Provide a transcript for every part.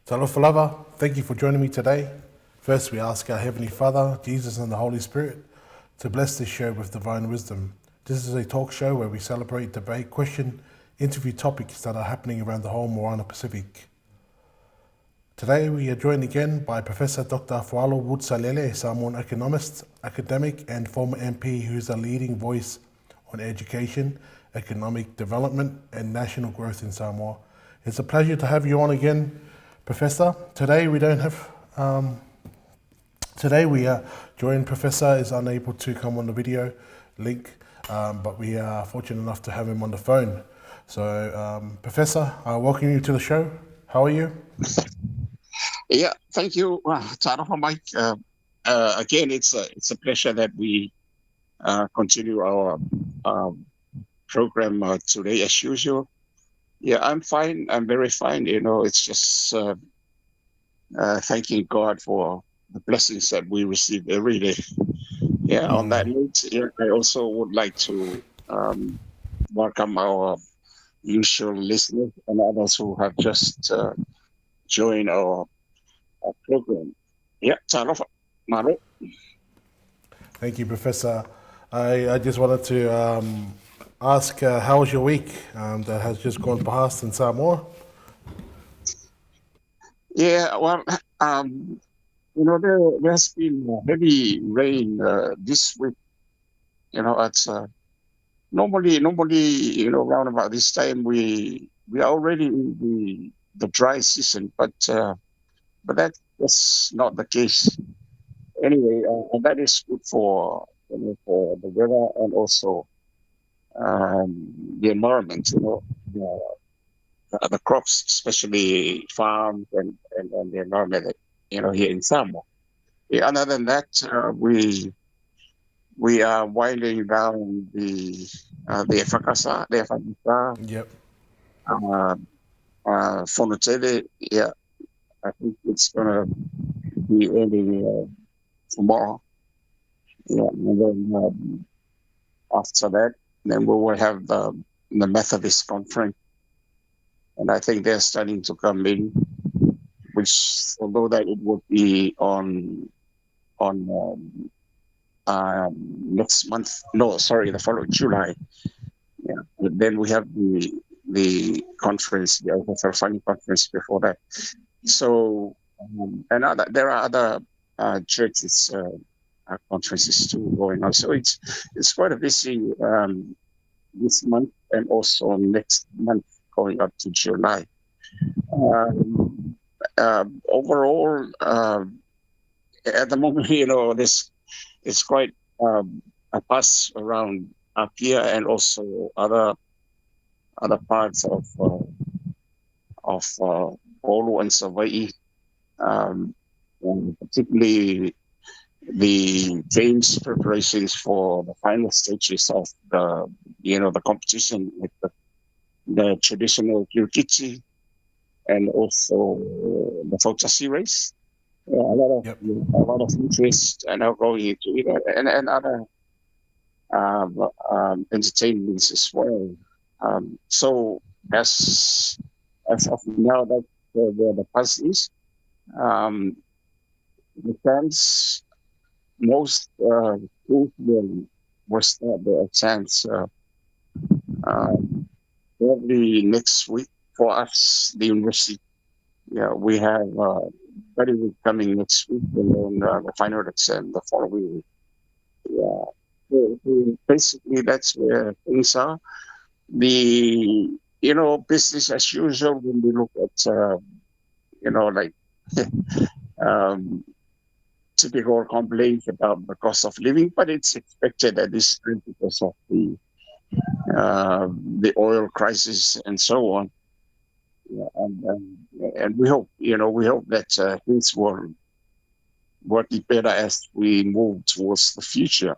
Afualo, thank you for joining me today. First, we ask our Heavenly Father, Jesus, and the Holy Spirit to bless this show with divine wisdom. This is a talk show where we celebrate, debate, question, interview topics that are happening around the whole Moana Pacific. Today, we are joined again by Professor Dr. Afualo Wutsalele, a Samoan economist, academic, and former MP who is a leading voice on education, economic development, and national growth in Samoa. It's a pleasure to have you on again, Professor. Today we don't have. Today we are joined. Professor is unable to come on the video link, but we are fortunate enough to have him on the phone. So, Professor, I welcome you to the show. How are you? Yeah, thank you, Tarafa Mike. Again, it's a pleasure that we continue our program today as usual. Yeah, I'm fine. I'm very fine. It's just thanking God for the blessings that we receive every day. Yeah, on that note, yeah, I also would like to welcome our usual listeners and others who have just joined our program. Yeah, Tarafa, Maro. Thank you, Professor. I just wanted to ask, how was your week that has just gone past in Samoa? Yeah, well, um, there's been heavy rain this week. It's normally, around about this time we are already in the dry season, but that's not the case. Anyway, and that is good for for the weather and also the environment. The crops, especially farms and the environment. Here in Samoa. Yeah, other than that, we are winding down the Efakasa, Yep. uh, Fonotele. Yeah, I think it's gonna be ending tomorrow. Yeah, and then after that, then we will have the Methodist conference, and I think they're starting to come in. Which, although that it would be on next month. No, sorry, the following July. Yeah. But then we have the conference, the Alpha Funding conference before that. So and there are other churches conferences too going on. So it's quite a busy this month and also next month going up to July. Overall, at the moment, this it's quite a buzz around up here and also other parts of Olu and Hawaii, and particularly the games preparations for the final stages of the competition with the traditional Kirkichi and also the Fotasi race. Yeah, Yep. a lot of interest and now going into it and other entertainments as well. So as of now, that where the past is, um, the fans most schools will start their exams probably next week for us, the university. Yeah, we have study week coming next week and then the final exam the following week. Yeah. So basically, that's where things are. The business as usual when we look at like um, typical complaints about the cost of living, but it's expected at this time because of the oil crisis and so on. Yeah, and we hope that things will work better as we move towards the future.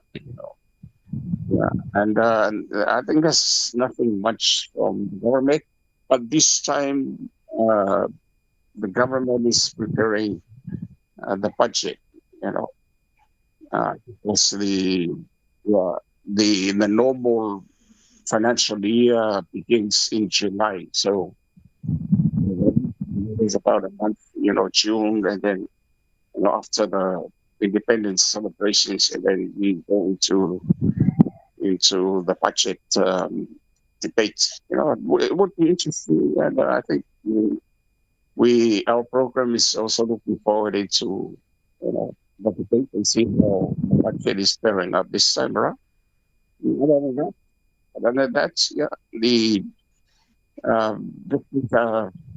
Yeah, and I think there's nothing much from the government, but this time the government is preparing the budget. You know, because the normal financial year begins in July, so is about a month, June, and then after the independence celebrations, and then we go into the budget debate. It would be interesting, and I think our program is also looking forward to the debate and see how the budget is faring up this time around. Other than that, yeah,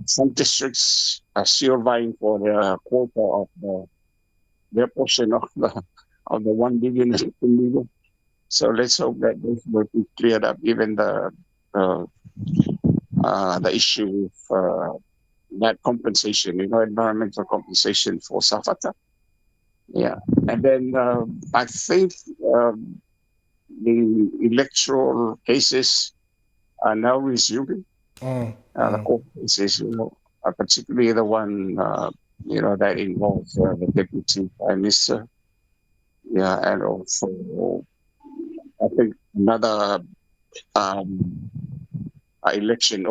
some districts are still vying for their quota of their portion of the 1 billion and 2 million. So let's hope that this will be cleared up, given uh, the issue of that compensation, environmental compensation for Safata. Yeah, and then I think the electoral cases are now resuming. The court cases, particularly the one that involves the deputy prime minister. Yeah, and also I think another election.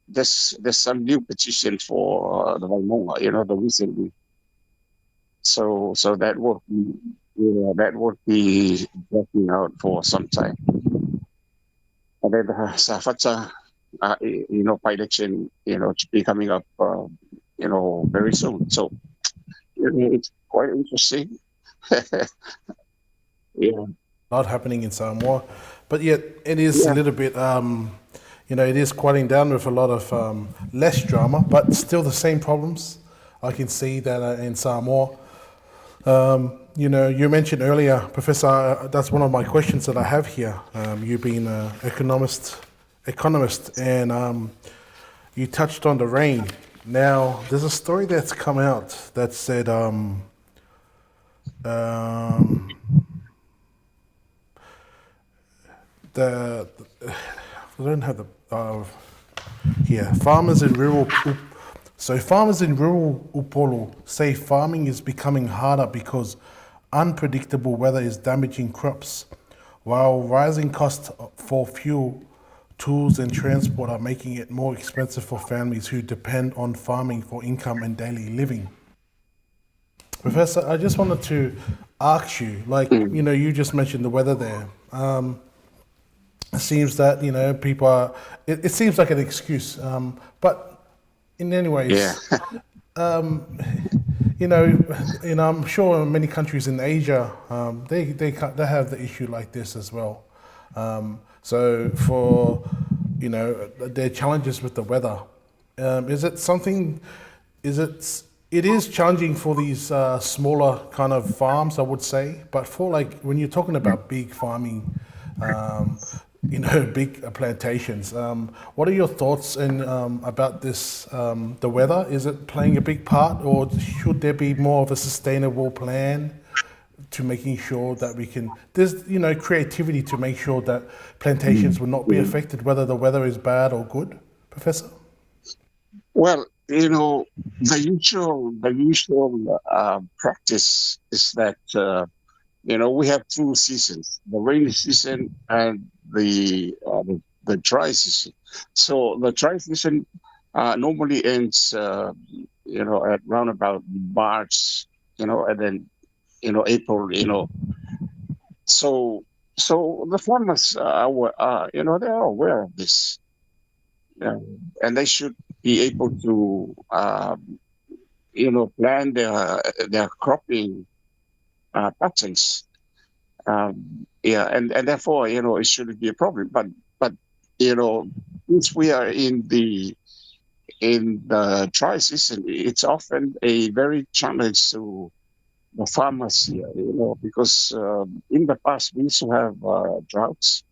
There's some new petition for the Valmonga, the recently. So that would be working out for some time. And then Safata, by election, to be coming up, very soon. So it's quite interesting. Yeah. A lot happening in Samoa, but yet it is a little bit, it is quieting down with a lot of less drama, but still the same problems. I can see that in Samoa. You mentioned earlier, Professor, that's one of my questions that I have here. You being an economist, and you touched on the rain. Now, there's a story that's come out that said, I don't have the here. Farmers in rural Upolu say farming is becoming harder because unpredictable weather is damaging crops, while rising costs for fuel, tools, and transport are making it more expensive for families who depend on farming for income and daily living. Professor, I just wanted to ask you, you just mentioned the weather there. It seems that people are. It seems like an excuse, but in any ways, I'm sure in many countries in Asia, they have the issue like this as well. So for their challenges with the weather, is it something? It is challenging for these smaller kind of farms, I would say, but for when you're talking about big farming. Big plantations. What are your thoughts about this, the weather? Is it playing a big part, or should there be more of a sustainable plan to making sure that there's creativity to make sure that plantations will not be affected, whether the weather is bad or good, Professor? Well, the usual practice is that we have 2 seasons: the rainy season and the dry season. So the dry season normally ends, at round about March, and then April. So the farmers they are aware of this, and they should be able to plan their cropping patterns. And therefore, it shouldn't be a problem. But since we are in the dry season, it's often a very challenge to the farmers here, because in the past we used to have droughts,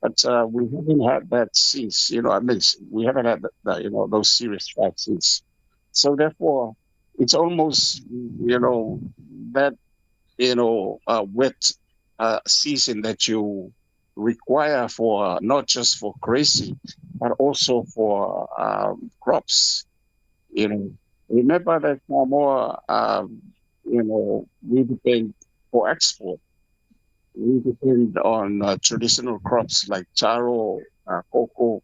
but we haven't had that since. We haven't had those serious droughts since. So therefore, it's almost that wet season that you require for not just for grazing, but also for crops. Remember that more, we depend for export. We depend on traditional crops like taro, cocoa,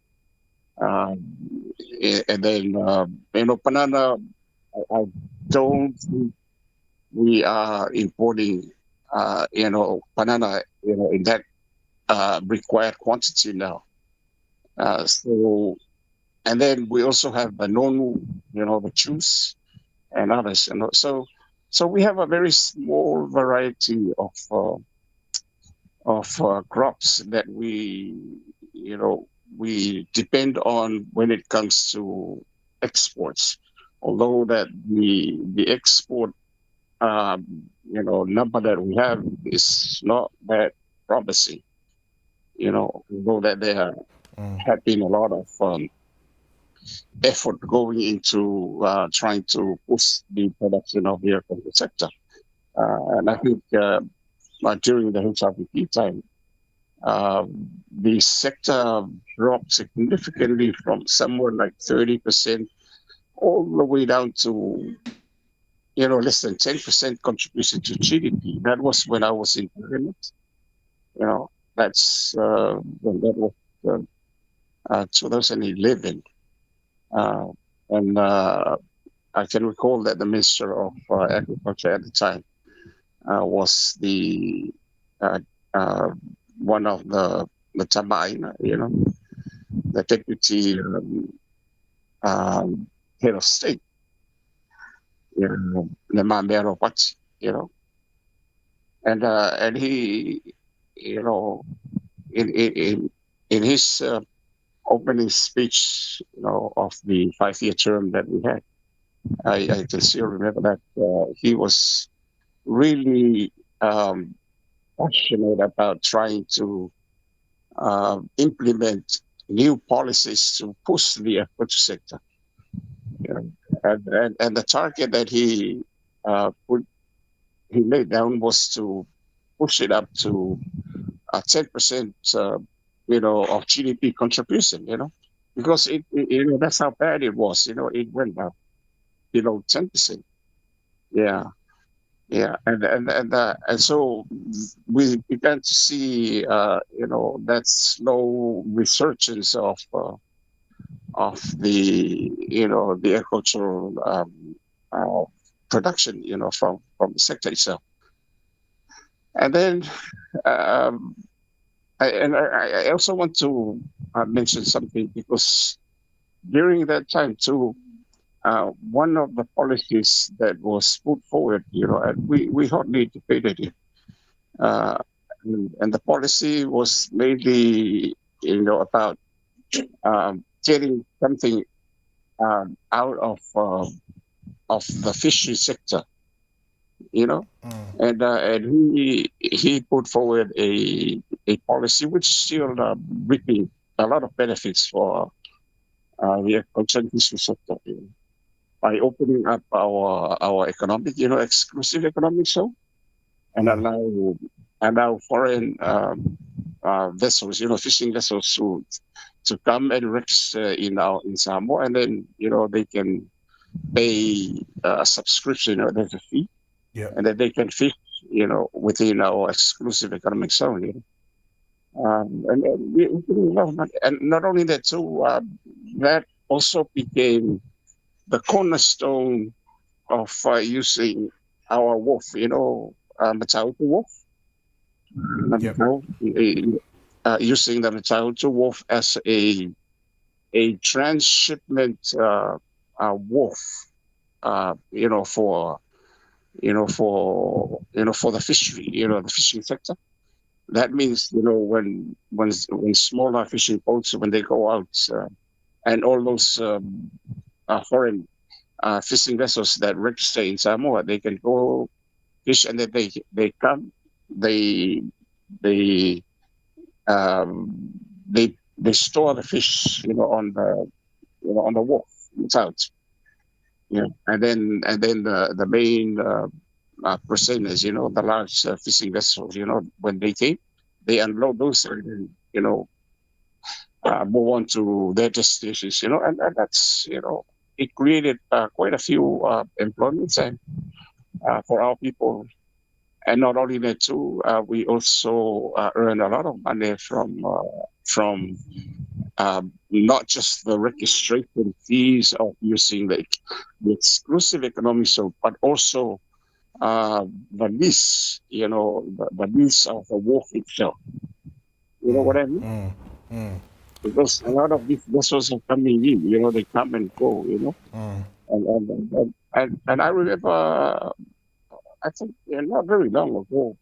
And then banana. I don't think we are importing banana in that required quantity now. So and then we also have the nonu, the juice and others. So we have a very small variety of crops that we depend on when it comes to exports. Although that the export number that we have is not that promising. Although that there have been a lot of effort going into trying to push the production of the agriculture sector. And I think during the HRVP time, uh, the sector dropped significantly from somewhere like 30% all the way down to less than 10% contribution to GDP. That was when I was in Parliament. You know, that was 2011. Uh, and I can recall that the Minister of Agriculture at the time was the uh, uh, one of the Tabaina, the deputy head of state, the Mambero Pachi, and he, you know, in his opening speech, of the 5-year term that we had, I can still remember that he was really passionate about trying to implement new policies to push the agriculture sector. And the target that he laid down was to push it up to 10%, of GDP contribution, because that's how bad it was, it went up below 10%. Yeah. Yeah, and so we began to see, that slow resurgence of the agricultural uh, production, from the sector itself. And then, um, I also want to mention something, because during that time too, one of the policies that was put forward, and we hardly debated it, uh, and the policy was mainly, about getting something out of the fishery sector, you know, and he put forward a policy which still reaping a lot of benefits for the agriculture and fishery sector, by opening up our economic, exclusive economic zone, and allow foreign vessels, fishing vessels to come and register in Samoa, and then they can pay a subscription, or there's a fee, Yeah. and then they can fish, within our exclusive economic zone. And not only that too, that also became the cornerstone of using our wolf, Matautu wolf, Yep. using the Matautu wolf as a transshipment wolf, for the fishery, the fishing sector. That means, when smaller fishing boats, when they go out, and all those foreign fishing vessels that register in Samoa, they can go fish, and then they come, they they um, they store the fish, on the wharf out, and then the main personas, the large fishing vessels, when they came, they unload those, and then, move on to their destinations, and that's, it created quite a few employments, and for our people. And not only that too, we also earn a lot of money from from not just the registration fees of using the exclusive economic zone, but also the lease, the lease of the wharf itself. You know what I mean? Because a lot of these vessels are coming in, they come and go, and I remember, I think not very long ago,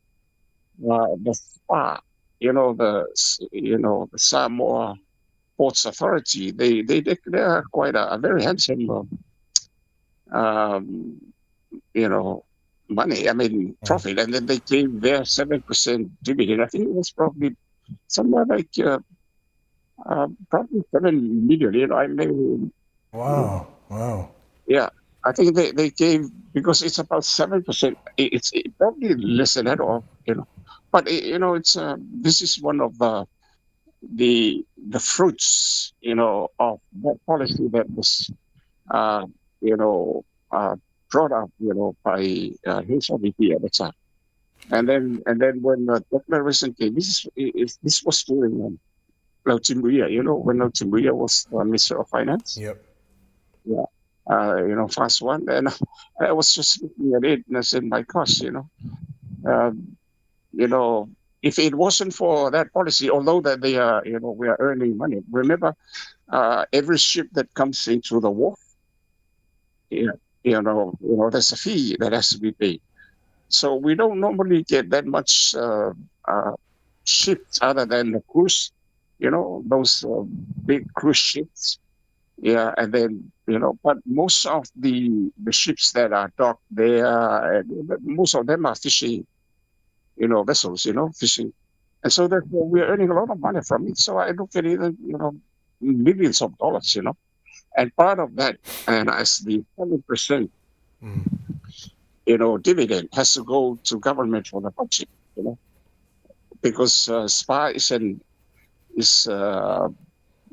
the SPA, the Samoa Ports Authority, they declare quite a very handsome, um, money. I mean, profit, and then they gave their 7% dividend. I think it was probably somewhere like probably 7 million. I mean, Wow. yeah. I think they gave, because it's about 7%. It's probably less than that, or but it's this is one of the fruits of that policy that was uh, you know brought up by HRBP at the time. And then when the declaration came, this was during Lautimuia, when Lautimuia was Minister of Finance. Yep. Yeah. Fast one. And I was just looking at it and I said, my gosh, um, if it wasn't for that policy, although that they are, we are earning money. Remember, every ship that comes into the wharf, there's a fee that has to be paid. So we don't normally get that much ships other than the cruise, those big cruise ships. Yeah, and then but most of the ships that are docked there, most of them are fishing, vessels, fishing, and so therefore we're earning a lot of money from it. So I look at it, millions of dollars, and part of that, and as the 7%, dividend has to go to government for the budget, because SPA is is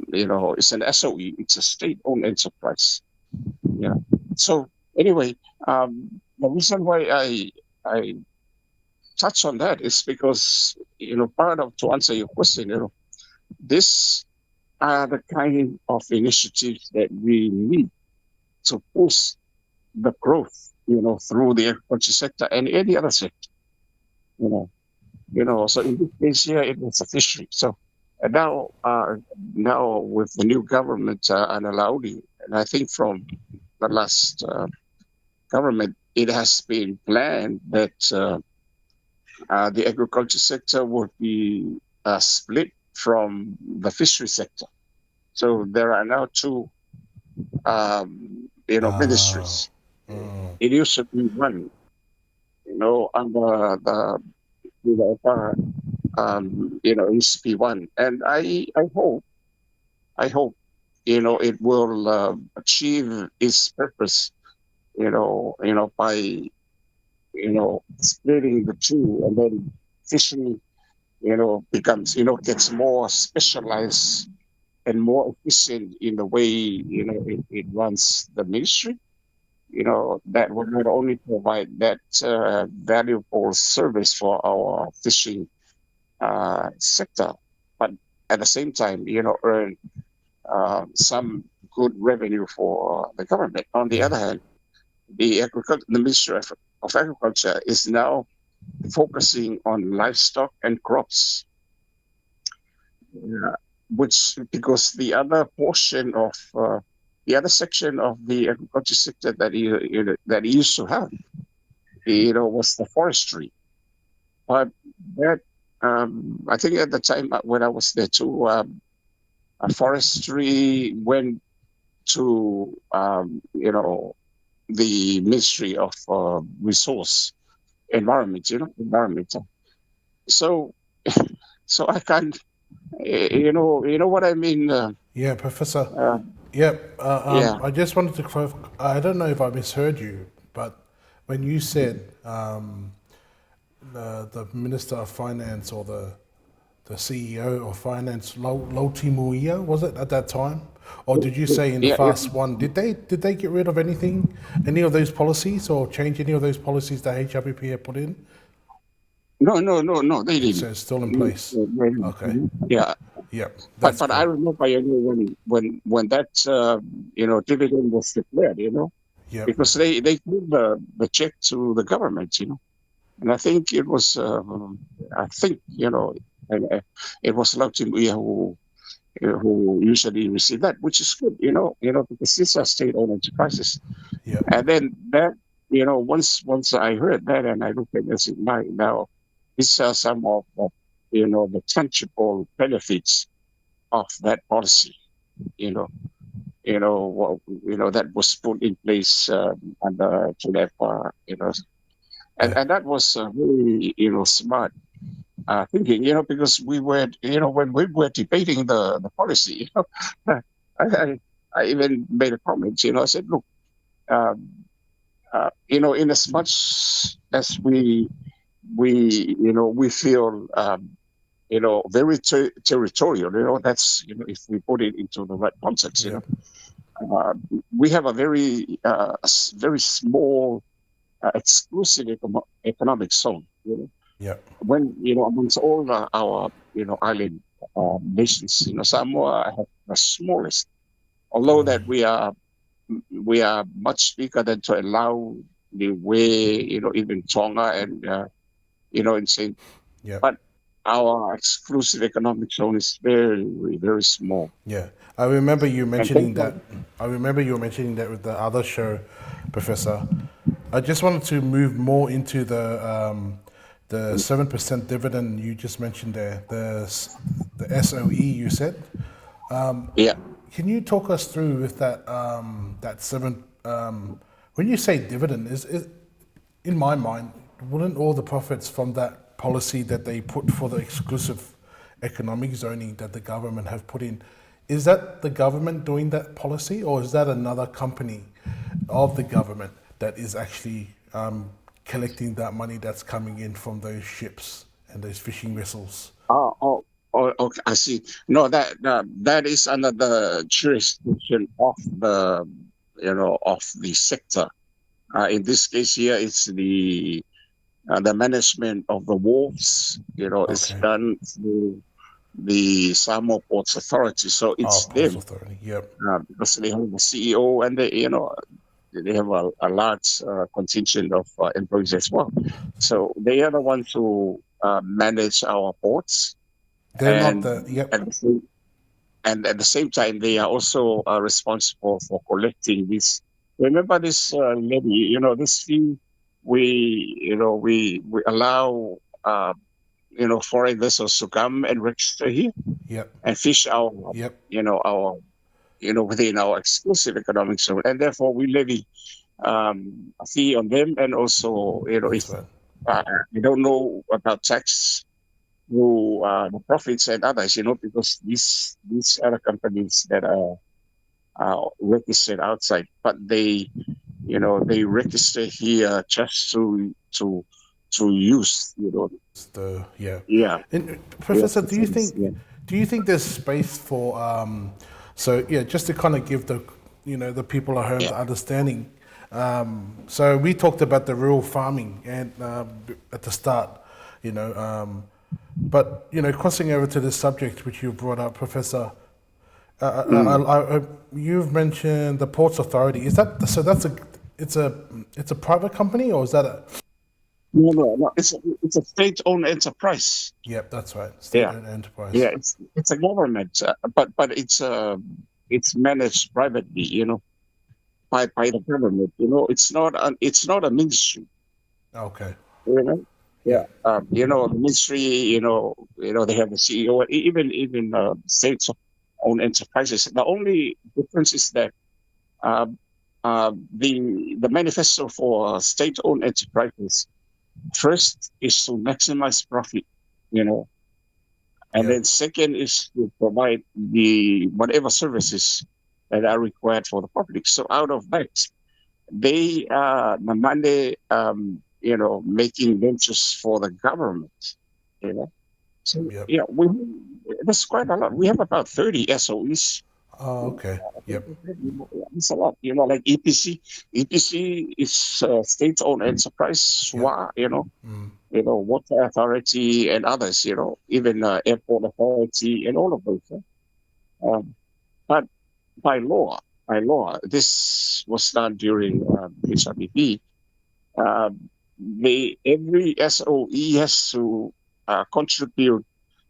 it's an SOE, it's a state-owned enterprise. Yeah. So anyway, the reason why I touch on that is because part of, to answer your question, this are the kind of initiatives that we need to boost the growth, through the agriculture sector and any other sector. So in this case here, it was a fishery. So and now with the new government and allowing, and I think from the last government, it has been planned that the agriculture sector would be split from the fishery sector. So there are now two, ministries. It used to be one, under the it used to be one, and I hope it will achieve its purpose, by splitting the two, and then fishing, becomes, gets more specialized and more efficient in the way, it runs the ministry, that will not only provide that valuable service for our fishing sector, but at the same time, earn some good revenue for the government. On the other hand, the Ministry of Agriculture is now focusing on livestock and crops, which, because the other portion of the other section of the agriculture sector that he used to have, was the forestry. But that, I think at the time when I was there too, forestry went to the Ministry of Resource Environment, environmental. So I can't, you know what I mean. Yeah, Professor. Yeah. I just wanted to clarify. I don't know if I misheard you, but when you said the Minister of Finance or the CEO of Finance, Lautimuia, was it at that time? Or did you say in the FAST one, did they get rid of any of those policies, or change any of those policies that HWP had put in? No, they didn't. So it's still in place. Okay. Yeah. Yeah, But that's I correct. remember, when that dividend was declared, Yep, because they gave the check to the government, and I think it was I think and, it was Lautimoya who usually receive that, which is good, because these are state-owned enterprises. yep, And then that, once I heard that and I looked at this, now these are some of the tangible benefits of that policy, you know, that was put in place under Tunep, yeah, and that was very, smart thinking, because we were, when we were debating the policy, I, I, I even made a comment, I said, look, um, in as much as we feel, very territorial, that's, if we put it into the right context, yep, uh, we have a very small, exclusive economic zone, yep, when amongst all our island nations, Samoa have the smallest. Although that we are much bigger than to allow the way, even Tonga and in Saint, yep. but our exclusive economic zone is very, very small. Yeah, I remember you And mentioning therefore, that. I remember you mentioning that with the other show, Professor. I just wanted to move more into the 7% dividend you just mentioned there. The SOE you said. yeah. Can you talk us through with that seven? When you say dividend, is in my mind, wouldn't all the profits from that policy that they put for the exclusive economic zoning that the government have put in, is that the government doing that policy, or is that another company of the government that is actually collecting that money that's coming in from those ships and those fishing vessels? Okay, I see. No, that is under the jurisdiction of the sector. In this case here, it's the management of the wharves. It's Okay. done through the Samoa Ports Authority. So Oh, it's Ports them, Authority. Yep. because they have a CEO, and they have a large contingent of employees as well. So they are the ones who manage our ports, They're not and the. Yep. at the same at the same time, they are also responsible for collecting this. Remember this levy, this fee we allow foreign vessels to come and register here Yep. and fish Yep. our within our exclusive economic zone, and therefore we levy a fee on them, and also if That's right. we don't know about tax through the profits and others, because these other companies that are registered outside, but they register here just to use, The yeah. yeah, And yeah, Professor, yeah, do you think there's space for so yeah, just to kind of give the the people at home yeah. the understanding. So we talked about the rural farming and at the start, you know, but crossing over to this subject which you brought up, Professor. Mm. You've mentioned the Ports Authority. Is that so? It's a private company, or is that a? No, no, no. It's a state-owned enterprise. Yep, that's right. Yeah, State-owned yeah. enterprise. It's a government, but it's managed privately, by the government. It's not a ministry. Okay. You know, yeah. Yeah. The ministry. They have the CEO. Even state-owned enterprises. The only difference is that the manifesto for state-owned enterprises first is to maximize profit. You know, and Yep. then second is to provide the whatever services that are required for the public. So out of that, they are the money, making ventures for the government. You know, so Yep. yeah, that's quite a lot. We have about 30 SOEs Oh, okay. Yep. It's a lot, like EPC. EPC is state-owned enterprise, Yep. SWA, Water Authority and others, even Airport Authority and all of those. Um, but by law, this was done during HRBP. Every SOE has to contribute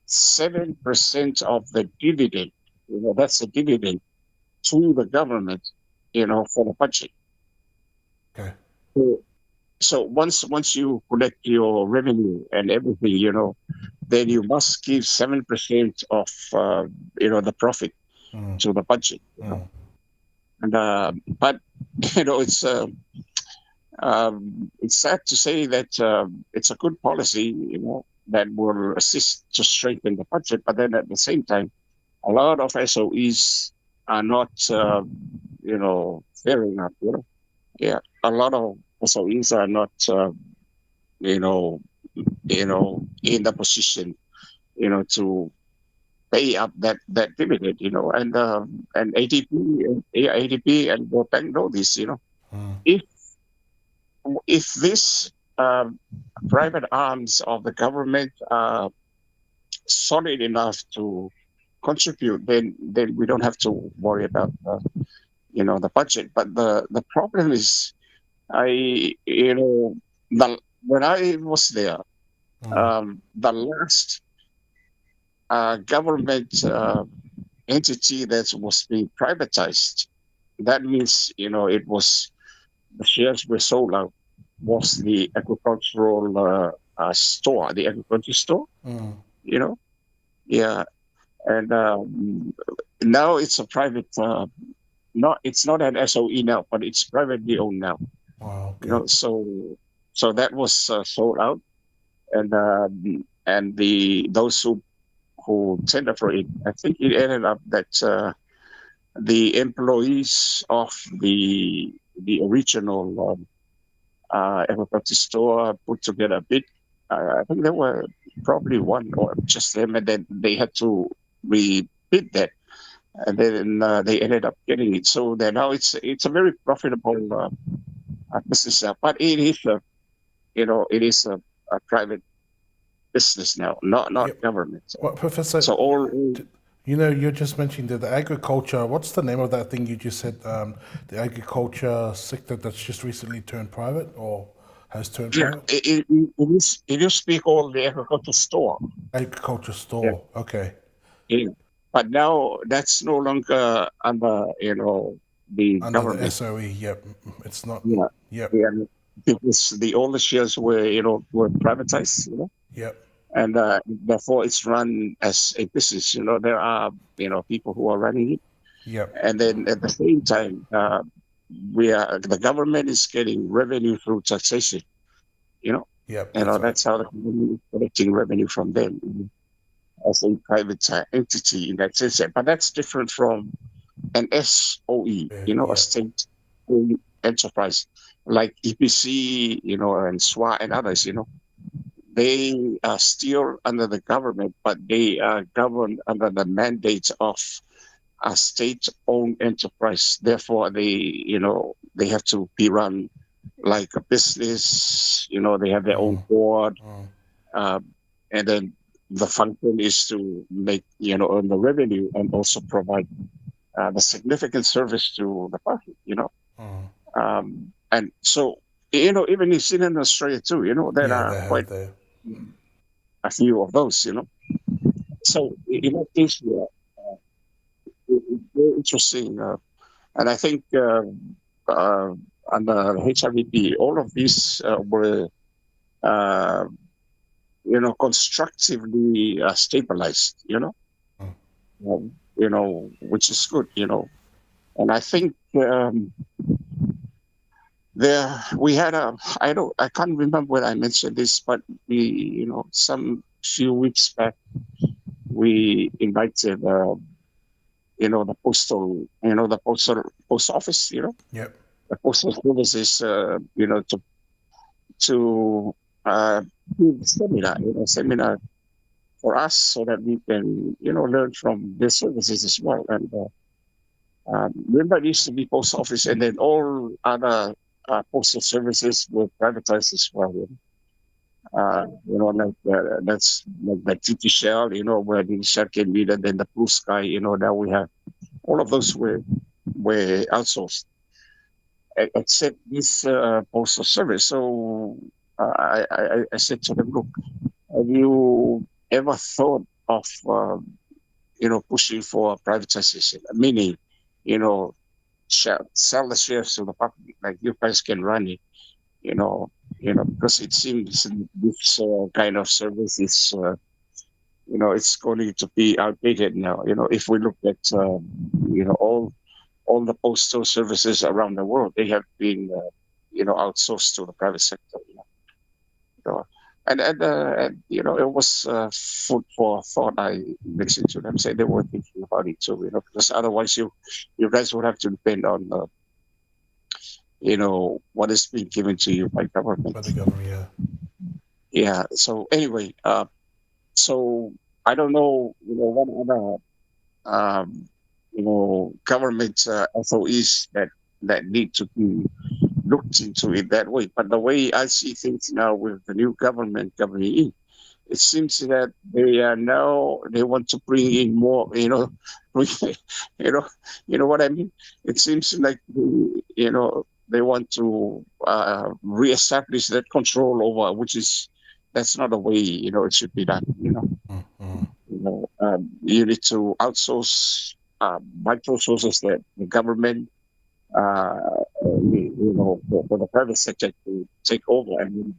7% of the dividend. That's the dividend to the government, for the budget. Okay. So, once you collect your revenue and everything, then you must give 7% of the profit Mm. to the budget. Mm. And but it's sad to say that it's a good policy, that will assist to strengthen the budget. But then at the same time, a lot of SOEs are not, fair enough. Yeah, a lot of SOEs are not, you know, in the position, to pay up that dividend, and ADP and World Bank know this, Mm. if this private arms of the government are solid enough to contribute, then we don't have to worry about the budget. But the problem is, I you know when I was there, Mm. the last government entity that was being privatized, that means the shares were sold out, was the agricultural store, the agriculture store. Mm. You know, yeah, and now it's a private. Not it's not an SOE now, but it's privately owned now. Wow. Okay. So that was sold out, and the those who tender for it, I think it ended up that the employees of the original agriculture store put together a bid. I think there were probably one or just them, and then they had to rebid that, and then they ended up getting it. So then now it's a very profitable business now, but it is a private business now, not Yep. government. What, Professor? So all You just mentioned the agriculture. What's the name of that thing you just said? The agriculture sector that's just recently turned private or has turned yeah, private? it used to be called the agriculture store. Agriculture Yeah, store. Okay. yeah. But now that's no longer under the Under the government. SOE. Yep. It's not. Yeah, Yep. yeah. Because all the shares were privatized, Yep. and therefore it's run as a business. There are people who are running it, Yep. and then at the same time, the government is getting revenue through taxation. You know, Yep. That's right. that's how the government is collecting revenue from them as a private entity in that sense. But that's different from an SOE, a Yep. state-owned enterprise like EPC, and SWA and others. They are still under the government, but they are governed under the mandate of a state-owned enterprise. Therefore, they have to be run like a business. They have their own Mm. board, Mm. um, and then the function is to make earn the revenue and also provide the significant service to the public. Mm. And so even in Sydney and Australia too, there Yeah, are they quite have there. a few of those. So things were very interesting, and I think uh, under HRVP, all of these were uh, constructively stabilized. Mm. Which is good. And I think there we had I can't remember when I mentioned this, but we some few weeks back we invited the post office, Yep. the postal services, to uh, do a seminar for us so that we can learn from their services as well. And Remember, it used to be post office, and then all other postal services were privatized as well. That's like the TT Shell, where the Shell came in, and then the Blue Sky, now we have all of those were outsourced, except this postal service. So I said to them, look, have you ever thought of pushing for privatization, meaning, you know, sell the shares to the public, like you guys can run it, you know, because it seems this kind of service is, it's going to be outdated now. If we look at, all the postal services around the world, they have been, outsourced to the private sector. So, it was food for thought. I listened to them say they were thinking about it too, because otherwise you guys would have to depend on, what is being given to you by government. By the government, yeah. Yeah. So anyway, so I don't know, what other, government SOEs that need to be looked into it that way. But the way I see things now with the new government coming in, it seems that they want to bring in more, bring- you know, what I mean. It seems like they want to reestablish that control over, that's not the way it should be done. Mm-hmm. You need to outsource vital sources that the government, for the private sector to take over, and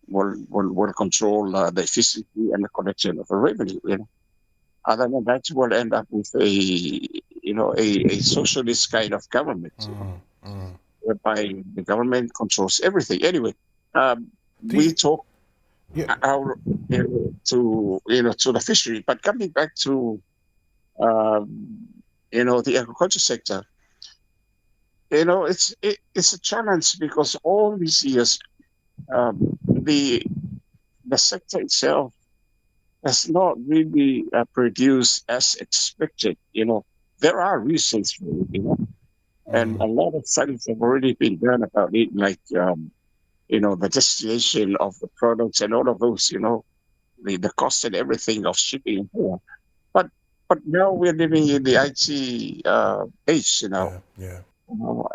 will control the efficiency and the collection of the revenue. Other than that, we'll end up with a socialist kind of government, Mm-hmm. whereby the government controls everything. Anyway, Do we you, talk yeah. our to the fishery, but coming back to the agriculture sector, it's a challenge because all these years, the sector itself has not really produced as expected. There are reasons for it, and Mm, a lot of studies have already been done about it, like the destination of the products and all of those, the cost and everything of shipping and so on. But now we're living in the IT age, yeah. Yeah.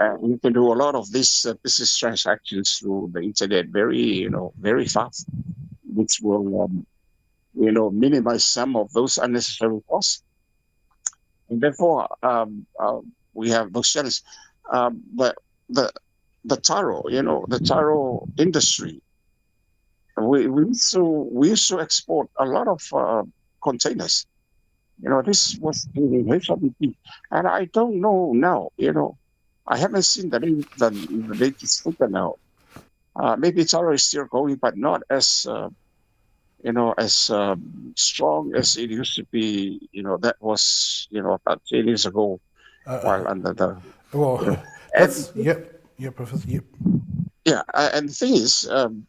and you can do a lot of these business transactions through the internet very fast, which will minimize some of those unnecessary costs. And therefore, we have those challenges. But the taro industry, we used to export a lot of containers. This was in the HWP, and I don't know now. I haven't seen the latest figure now. Maybe taro is still going, but not as as strong as it used to be. That was about 10 years ago, while under the you know, Well, and that's yep. Yeah, Professor. Yep. yeah, and the thing is, um,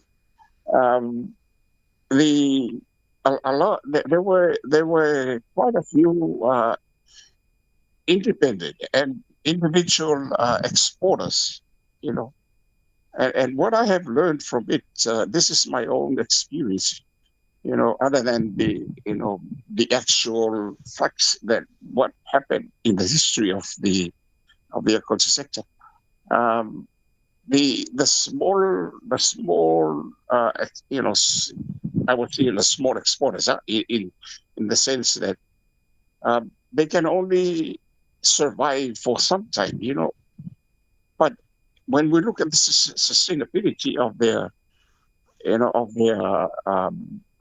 the a lot there were quite a few independent and individual exporters, you know, and what I have learned from it, this is my own experience, other than the actual facts that what happened in the history of the agriculture sector. Um, the small I would say the small exporters, in the sense that they can only survive for some time, but when we look at the sustainability of their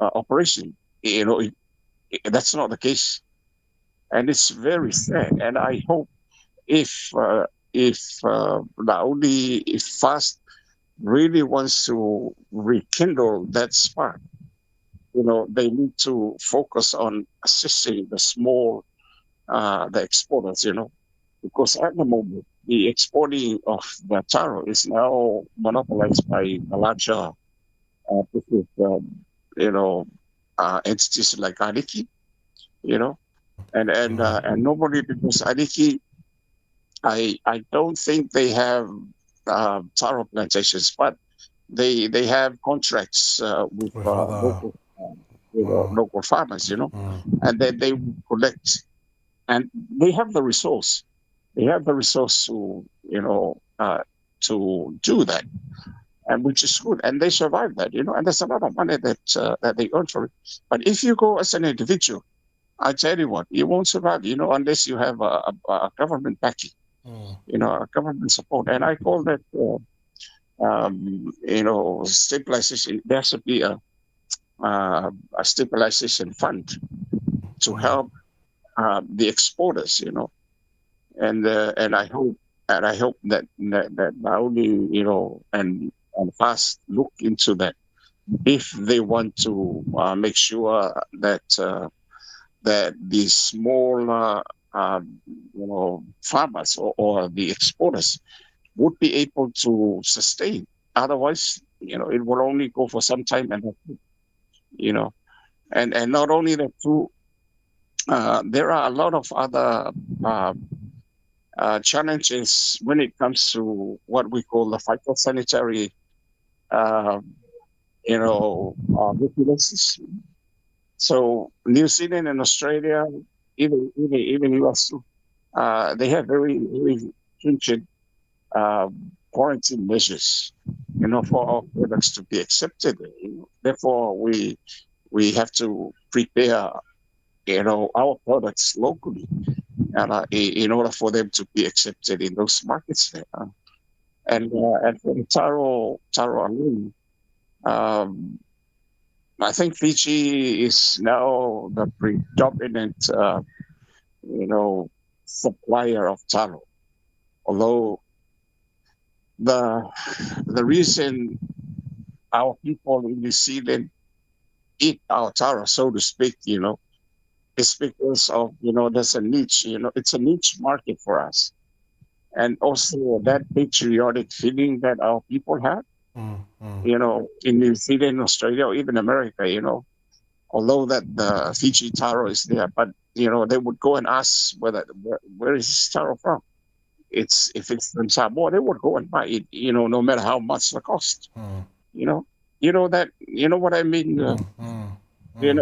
operation, that's not the case, and it's very sad. And I hope if Laudi, if FAST really wants to rekindle that spark, they need to focus on assisting the exporters, because at the moment the exporting of the taro is now monopolized by the larger business, entities like Aliki, you know. and nobody, because I don't think they have taro plantations, but they have contracts with With other. local farmers, and then they collect, and they have the resource. They have the resource to do that, and which is good, and they survive that, and there's a lot of money that they earn for it. But if you go as an individual, I tell you what, you won't survive, unless you have a government backing, a government support. And I call that, stabilization. There should be a stabilization fund to help the exporters, and I hope that not only, and fast look into that if they want to make sure that these small farmers or the exporters would be able to sustain. Otherwise, it will only go for some time, and you know and not only that too, there are a lot of other uh, challenges when it comes to what we call the phytosanitary uh, regulations. So New Zealand and Australia, even US, they have very, very stringent quarantine measures, for our products to be accepted. Therefore, we have to prepare, our products locally, and in order for them to be accepted in those markets there. And for the taro alone, um, I think Fiji is now the predominant, supplier of taro. Although the the reason our people in New Zealand eat our taro, so to speak, is because of, there's a niche, it's a niche market for us. And also that patriotic feeling that our people have, in New Zealand, Australia, or even America, although that the Fiji taro is there, but, they would go and ask where is this taro from? If it's from Samoa, they would go and buy it, no matter how much the cost, you know, you know what I mean?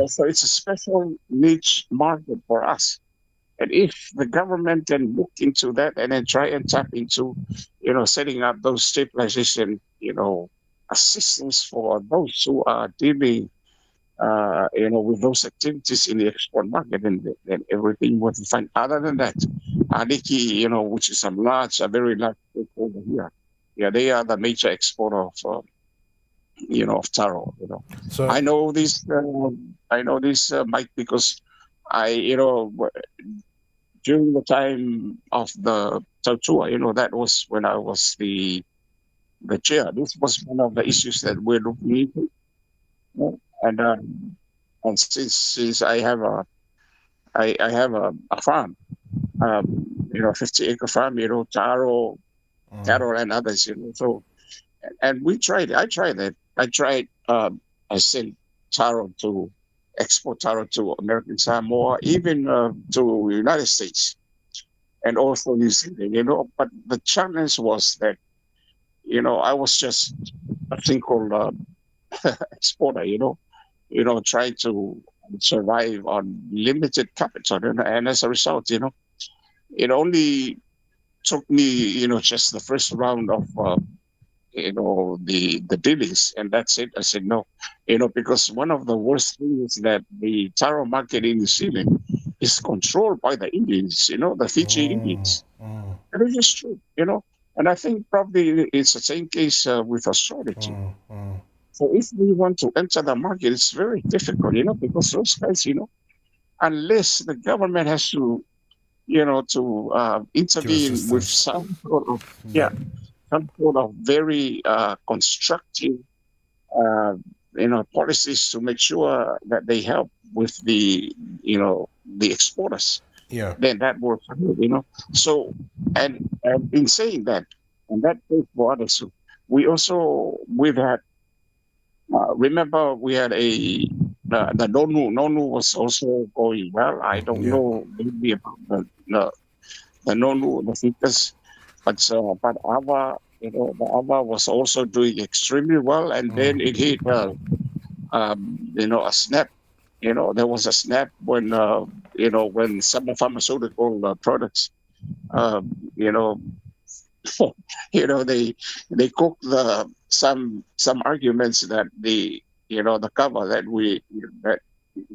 So it's a special niche market for us. And if the government can look into that and then try and tap into, setting up those stabilization, assistance for those who are dealing, with those activities in the export market, and then everything will be fine. Other than that, Aniki, which is a very large stakeholder here, yeah, they are the major exporter of taro. So I know this. Mike, because during the time of the Tautua, that was when I was the chair. This was one of the issues that we're looking into. And since I have a farm, 50-acre farm, taro and others, so, and we tried it. I tried it. I sent taro to export taro to American Samoa, even to United States, and also New Zealand, But the challenge was that, I was just a single exporter, trying to survive on limited capital, and as a result, it only took me, just the first round of the dealings, and that's it. I said no, because one of the worst things is that the taro market in New Zealand is controlled by the Indians, the Fiji Indians. And it is true, and I think probably it's the same case with Australia too. So if we want to enter the market, it's very difficult, because those guys, unless the government has to, give intervene with assistance. yeah, Yeah. some sort of very constructive, uh, policies to make sure that they help with the exporters, Yeah. then that works, So, and in saying that, and that goes for others too, we've had, remember we had a the Nonu was also going well. I don't Yeah. know maybe about the Nonu, the figures, but Ava, the Ava was also doing extremely well, and then it hit a snap. There was a snap when when some pharmaceutical products, um, you know, they cook some arguments that the cover that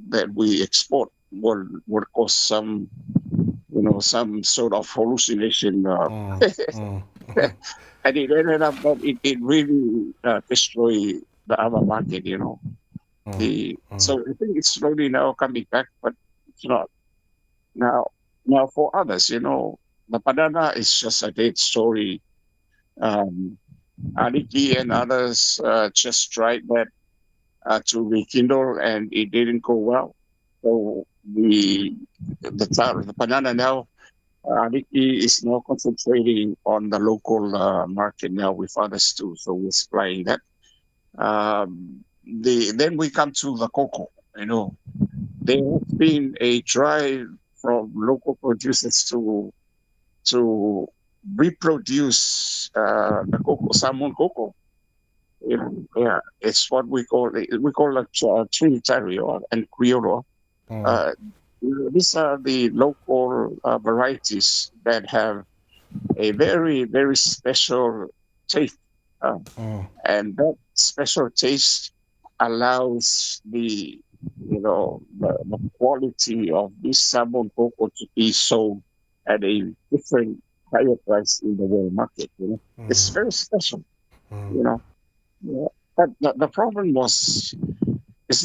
that we export would cause some sort of hallucination, Mm, mm, and it ended up that it really destroyed the other market. So I think it's slowly now coming back, but it's not now. Now for others, the banana is just a dead story. Um, Aliki and others just tried that to rekindle, and it didn't go well. So the banana now, Aliki is now concentrating on the local market now with others too. So we're supplying that. Then we come to the cocoa. There has been a drive from local producers to reproduce the cocoa, salmon cocoa. Yeah, it's what we call it Trinitario and Criollo. mm, Uh, these are the local varieties that have a very, very special taste. Uh, mm, and that special taste allows the quality of this salmon cocoa to be sold at a different higher price in the world market. It's very special. You know, yeah. But the problem is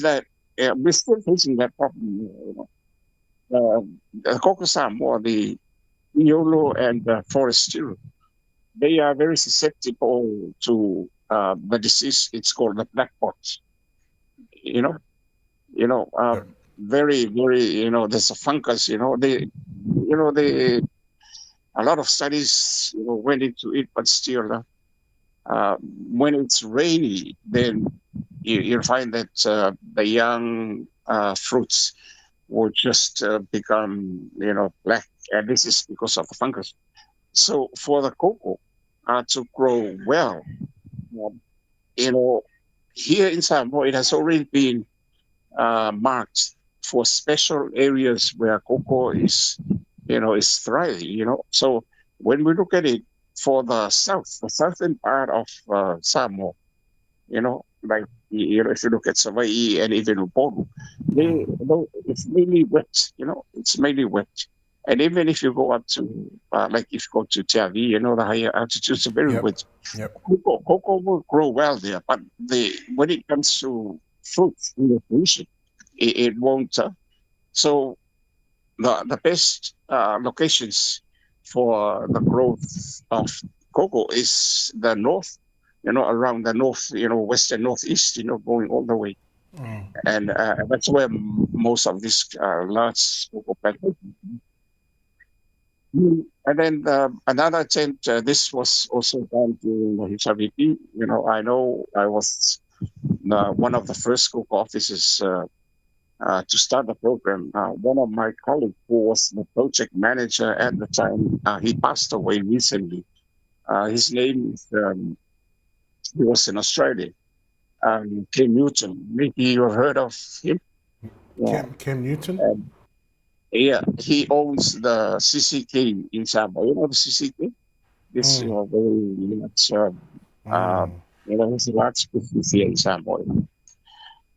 that we're still facing that problem. The cocoa salmon or the Iolo and the forestiero, they are very susceptible to the disease. It's called the black pot. You know, you know, yeah. very, very. There's a fungus. They a lot of studies went into it, but still, when it's rainy, then you'll find that the young fruits will just become black, and this is because of the fungus. So for the cocoa to grow well, um, you know, here in Samoa, it has already been marked for special areas where cocoa is thriving. So when we look at it for the southern part of Samoa, like if you look at Hawaii and even Upolu, it's mainly wet. It's mainly wet. And even if you go up to, like if you go to Tiavi, the higher altitudes are very Yep. wet. Yep. Cocoa will grow well there, but when it comes to fruits in the fruition, it won't. So the best locations for the growth of cocoa is the north, around the north, western northeast, going all the way, and that's where most of these large cocoa plantations. And then another attempt, this was also done during the HRVP. I know I was one of the first cocoa officers to start the program. One of my colleagues, who was the project manager at the time, he passed away recently. His name is, he was in Australia, Kim Newton. Maybe you've heard of him. Yeah. Cam Newton. And yeah, he owns the CCK in Samoa. You know the CCK? This very much, he's a large business here in Samoa.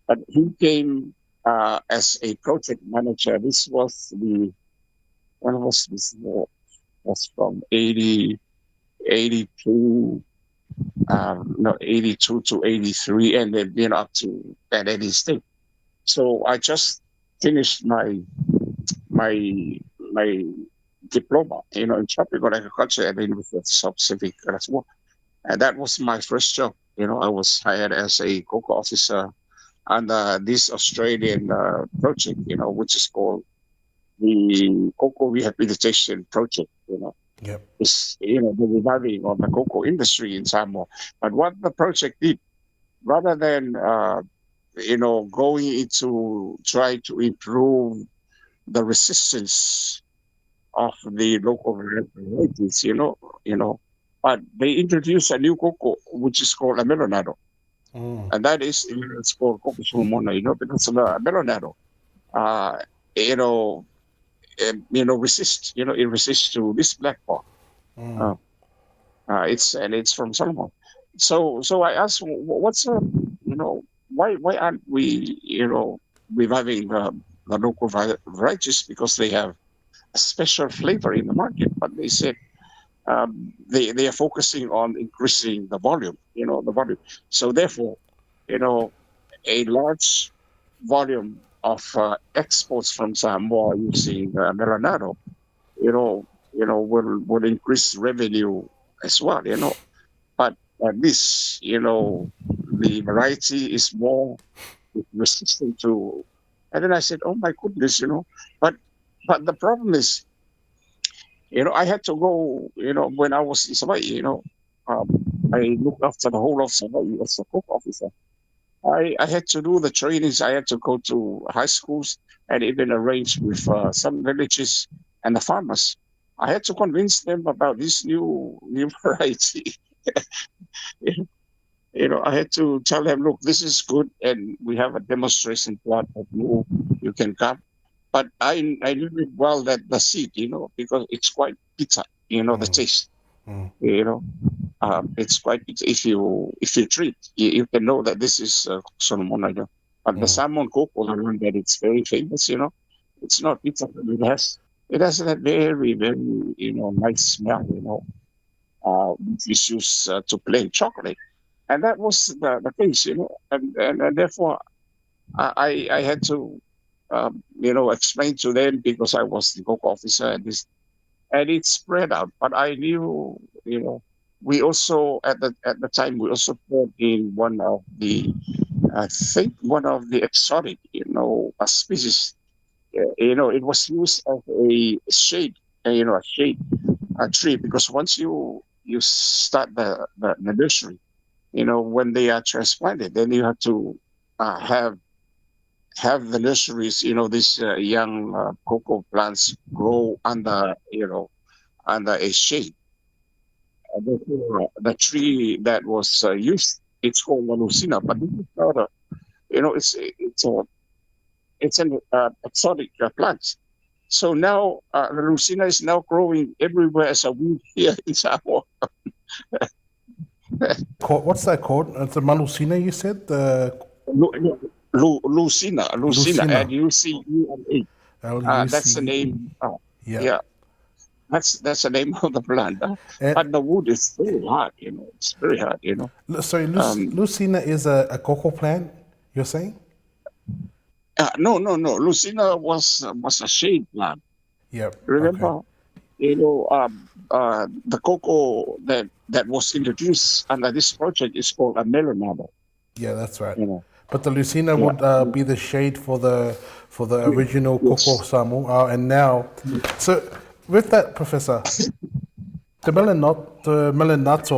But he came as a project manager. This was when was this? Was from 82, no, 82 to 83, and then up to at any state. So I just finished my my diploma, in tropical agriculture at the University of South Pacific as well. And that was my first job. I was hired as a cocoa officer under this Australian project, which is called the Cocoa Rehabilitation Project. Yep. It's the reviving of the cocoa industry in Samoa. But what the project did, rather than going into try to improve the resistance of the local varieties, but they introduced a new cocoa which is called a melonado, Mm. and that is it's called coco solomona, because the melonado, uh, you know, it resists to this black pot. Mm. Uh, it's from Solomon. So I asked, what's why aren't we reviving the local varieties, because they have a special flavor in the market, but they said they are focusing on increasing the volume, the volume. So therefore, you know, a large volume of exports from Samoa using Melanado, will increase revenue as well, But at least, the variety is more resistant to. And then I said, oh my goodness, but the problem is, I had to go, when I was in Hawaii, um, I looked after the whole of Hawaii as a cook officer. I had to do the trainings. I had to go to high schools and even arrange with some villages and the farmers. I had to convince them about this new variety. I had to tell them, look, this is good, and we have a demonstration plot that you can come. But I knew it well that the seed, because it's quite bitter, the Mm. taste, Mm. you know. It's quite if you treat, you can know that this is Solomon. But the Mm. salmon cocoa, the one that it's very famous, it's not bitter. It has that very very nice smell, which is used to plain chocolate, and that was the case, and therefore I had to explain to them, because I was the cocoa officer, and it spread out. But I knew, we also at the time we also brought in one of the, I think, one of the exotic, species. It was used as a shade, a shade, a tree, because once you start the nursery, when they are transplanted, then you have to have the nurseries, these young cocoa plants grow under a shade. The tree that was used, it's called Malusina, but this is not it's an exotic plant. So now Malusina is now growing everywhere as a weed here in Samoa. What's that called? It's a Malusina, you said? The Lucina, Lucina. and Lucuna. That's the Luce. name. Yeah. Yeah, that's the name of the plant. And But the wood is very hard. It's very hard. sorry, Um, Lucina is a cocoa plant, you're saying? no, no, no. Lucina was a shade plant. Yep. Okay. Remember, the cocoa that was introduced under this project is called a melanado. Yeah, that's right. You know, But the Lucina yeah, would be the shade for the original Coco yes. Samu, and now, so with that, Professor, the Melanato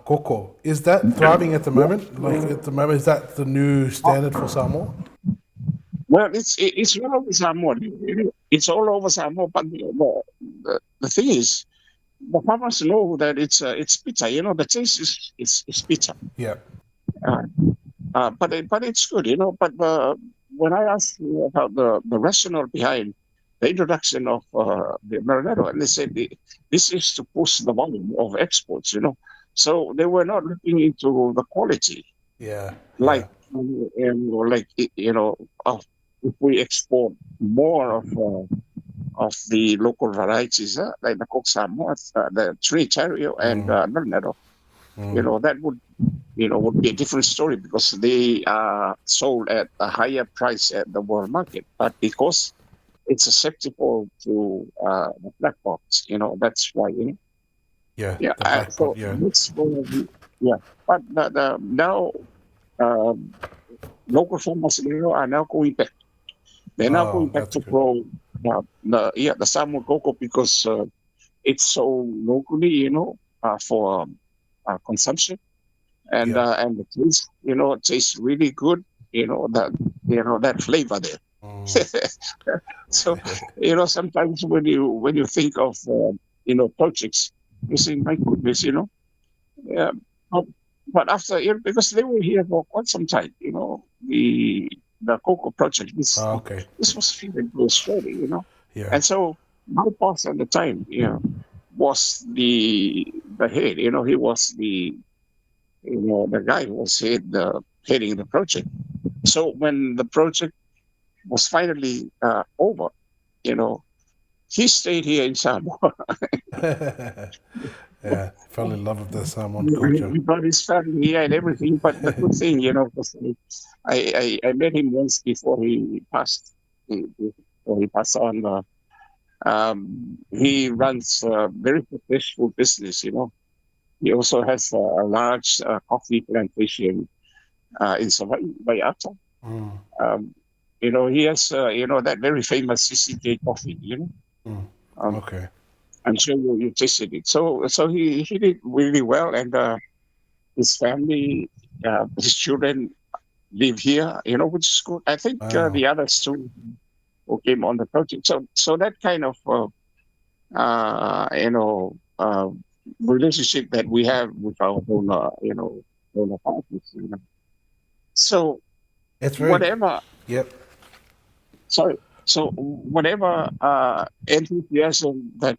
Coco, is that thriving at the Yeah. moment? Like at the moment, is that the new standard for Samoa? Well, it's all over Samoa. It's all over Samoa. But the thing is, the farmers know that it's bitter. The taste is bitter. Yeah. Uh, but it's good. But when I asked you about the rationale behind the introduction of the marinado, and they said this is to push the volume of exports. So they were not looking into the quality, Yeah. like Yeah. like of if we export more of the local varieties, like the Coxamo, the Trinitario, and Marinado, that would be a different story, because they are sold at a higher price at the world market. But because it's susceptible to the black box, that's why. Yeah. Yeah. The black pot. So Yeah. that's going to be, yeah. But now um, local farmers are now going back. They're now going Oh, back that's to good. grow the salmon cocoa, because it's so locally, for consumption, and Yeah. the taste, it tastes really good. that flavor there. Mm. So, sometimes when you think of projects, you say, my goodness, yeah. But, but after, because they were here for quite some time, the cocoa project, Ah, okay. this was feeding to Australia, Yeah. and so my boss at the time, was the head, he was the guy who was heading the project. So when the project was finally over, you know, he stayed here in Samoa. Yeah. Fell in love with the salmon culture. He brought his family here and everything. But the good thing, was I met him once before he passed. Before he passed on. He runs a very successful business. He also has a large coffee plantation in Savaiata. Mm. Um, he has that very famous CCJ coffee. Mm. Um, Okay. I'm sure you tasted it. So he did really well, and his family, his children live here. Which is good. I think Wow. the others too who came on the project. So that kind of uh, you know uh, relationship that we have with our donor partners. So It's very. whatever. Yep. Sorry. So whatever enthusiasm that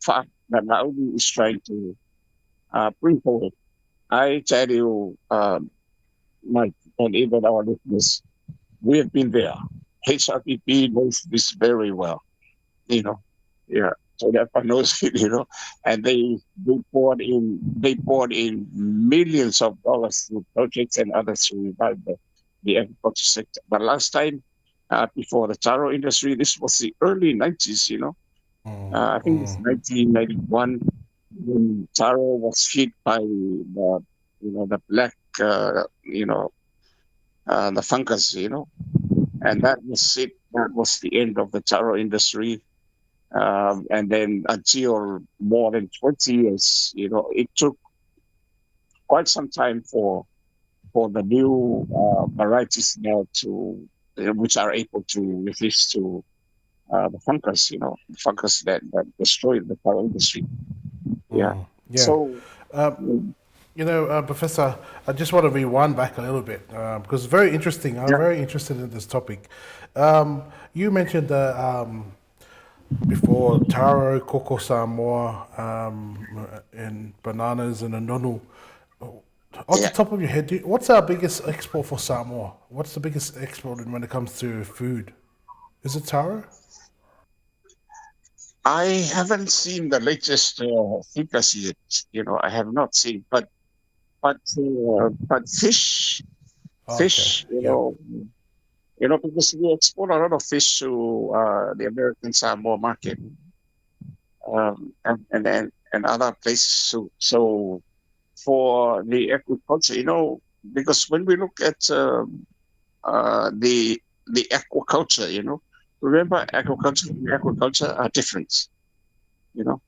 fact that Naomi is trying to bring forward, I tell you, Mike, and even our listeners, we have been there. HRPP knows this very well, you know. Yeah. So that knows it, and they poured in millions of dollars to projects and others to revive the agriculture sector. But last time, before the taro industry, this was the early 90s, Mm. I think it's Mm. 1991 when taro was hit by the black, the fungus, and that was it. That was the end of the taro industry. And then until more than 20 years, it took quite some time for the new varieties now which are able to resist to the fungus, the fungus that destroyed the taro industry. Yeah. Mm. Yeah. So, Um, mm, Professor, I just want to rewind back a little bit because it's very interesting. I'm yeah, very interested in this topic. You mentioned before taro, coco Samoa, and bananas and anonu. Off the yeah. top of your head, what's our biggest export for Samoa? What's the biggest export when it comes to food? Is it taro? I haven't seen the latest figures yet. I have not seen, but Oh, okay. fish, Yep. because we export a lot of fish to the American Samoa market, and other places too. So for the agriculture, because when we look at the aquaculture, remember agriculture are different, you know.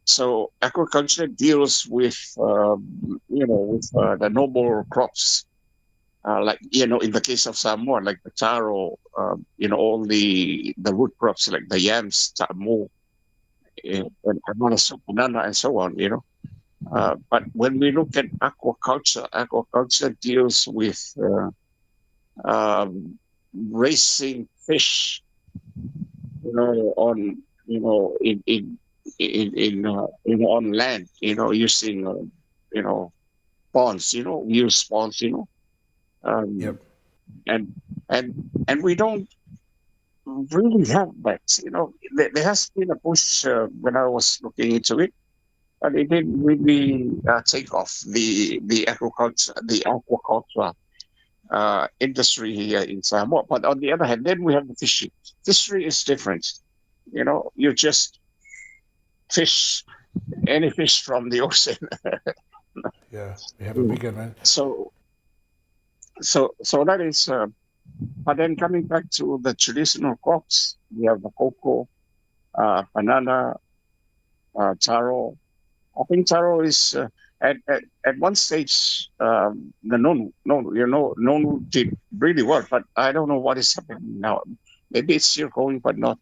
So agriculture deals with the noble crops, like in the case of Samoa, like the taro, all the root crops like the yams, tamu, and banana, and so on. But when we look at aquaculture deals with raising fish, on on land, using you know ponds, use ponds, um, Yep. and and we don't really have that. There has been a push when I was looking into it, but it didn't really take off the aquaculture industry here in Samoa. But on the other hand, then we have the fishing. Fishery is different. You just fish any fish from the ocean. Yeah. We have a Mm. bigger man. So, so that is. But then coming back to the traditional crops, we have the cocoa, banana, taro. I think taro is at one stage, the Nonu did really well, but I don't know what is happening now. Maybe it's still going, but not.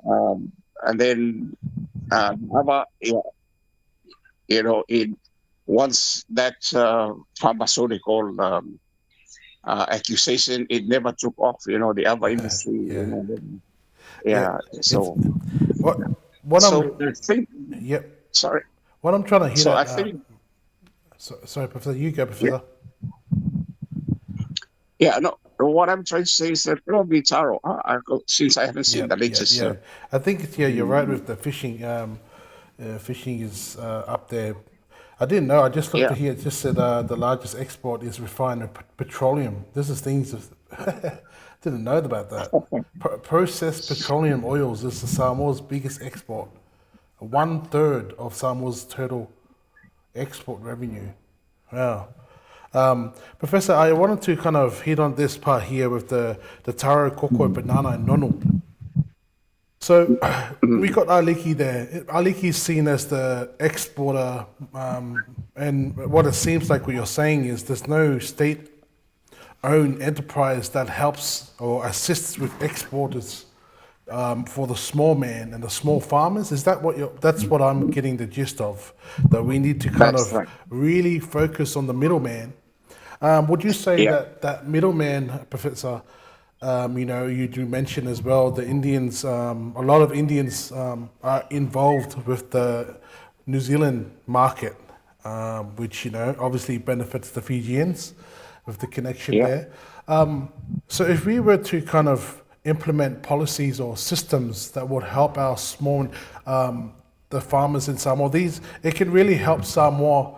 And then Ava, in once that pharmaceutical accusation, it never took off. The other industry, Yeah. Yeah. yeah. It's So, what so I'm. I think, Yep. sorry. What I'm trying to hit So I at. think, Sorry, Professor. You go, yeah, Professor. yeah. No, what I'm trying to say is that probably Taro. Since I haven't seen Yeah, the yeah, latest. yeah. I think you're right Mm, with the fishing. Fishing is up there. I didn't know. I just looked yeah. at here. It just said the largest export is refined petroleum. This is things. Didn't know about that. Processed petroleum oils is the Samoa's biggest export. 1/3 of Samoa's total export revenue. Wow. Professor, I wanted to kind of hit on this part here with the taro, cocoa, banana, and nonu. So we got Aliki there. Aliki is seen as the exporter, and what it seems like what you're saying is there's no state-owned enterprise that helps or assists with exporters for the small man and the small farmers. Is that what you're? That's what I'm getting the gist of. That we need to kind That's of right. really focus on the middleman. Would you say Yeah. that that middleman, Professor, you do mention as well the Indians, a lot of Indians are involved with the New Zealand market, which, obviously benefits the Fijians with the connection Yeah. there. So if we were to kind of implement policies or systems that would help our small, the farmers in Samoa, it can really help Samoa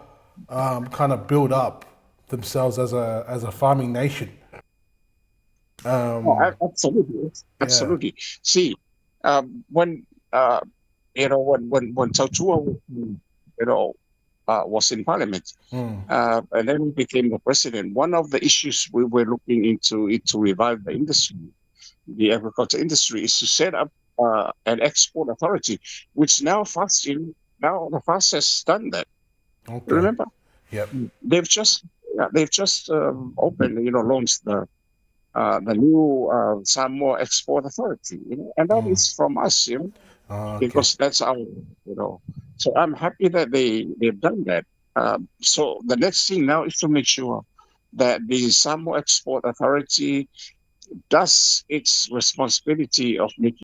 kind of build up themselves as a farming nation. Oh, absolutely. Yeah. Absolutely. See, when when Tautua, was in parliament, and then he became the president. One of the issues we were looking into it to revive the industry, the agriculture industry, is to set up an export authority, which now the FAST has done that. Okay. Remember, Yep. they've just opened, launched the new Samoa Export Authority, and that is from us, Okay. because that's our, So I'm happy that they've done that. So the next thing now is to make sure that the Samoa Export Authority does its responsibility of making